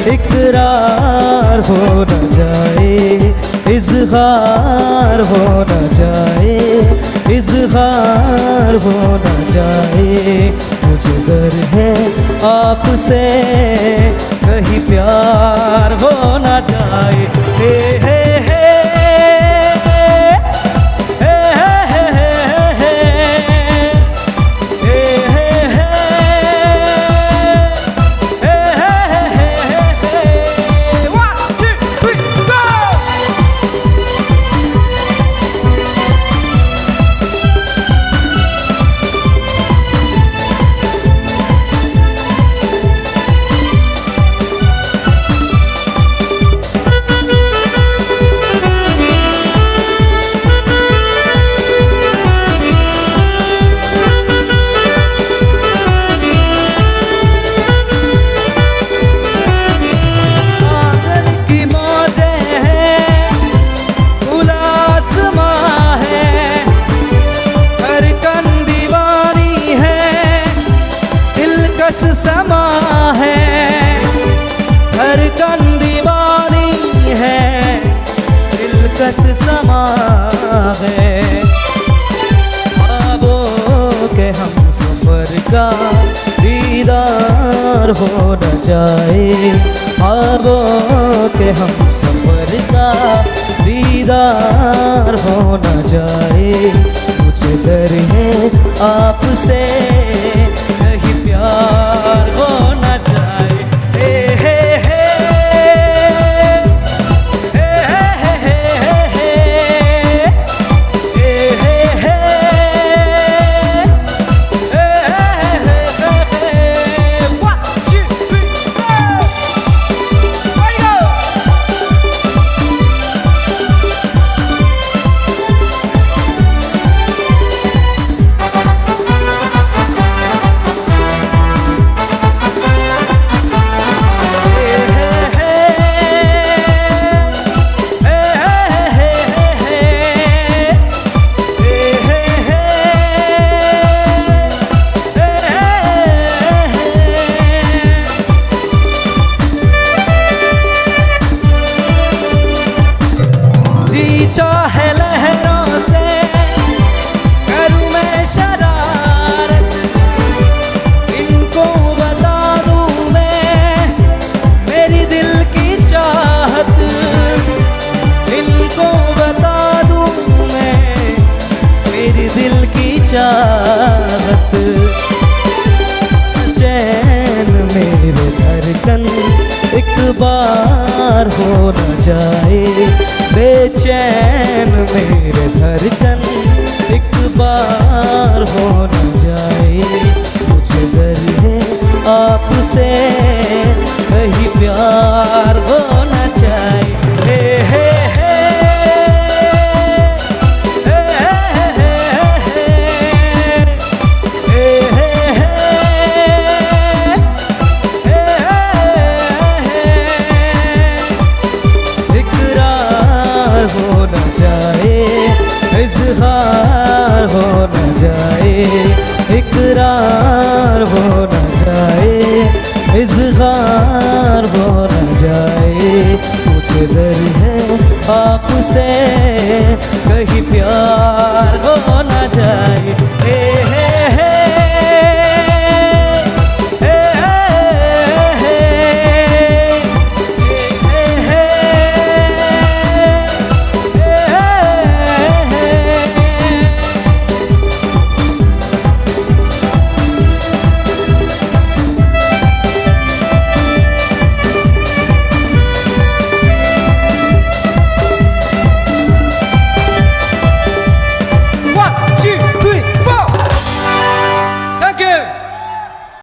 इकरार हो न जाए, इज़हार हो न जाए, इज़हार हो न जाए। मुझे डर है आपसे कहीं प्यार हो न जाए। हे हे हे समा है, धड़कन दीवानी है, दिलकश समा है। ख्वाबों के हम सफर का दीदार हो न जाए, ख्वाबों के हम सफर का दीदार हो न जाए। मुझे डर है आपसे कहीं प्यार हो न जाए। हे हे हे चाहे लहरों से करूं मैं शरारत, इनको बता दूं मैं मेरी दिल की चाहत, इनको बता दूं मैं मेरी दिल की चाहत। चैन मेरे धड़कन एक बार हो न जाए, बेचैन मेरे धड़कन एक बार हो न जाए। मुझे डर है आपसे कहीं प्यार हो न जाए। हे हे हे हो न जाए, इज़हार हो न जाए, इकरार हो न जाए, इज़हार हो न जाए। मुझे डर है आपसे कहीं प्यार हो न जाए।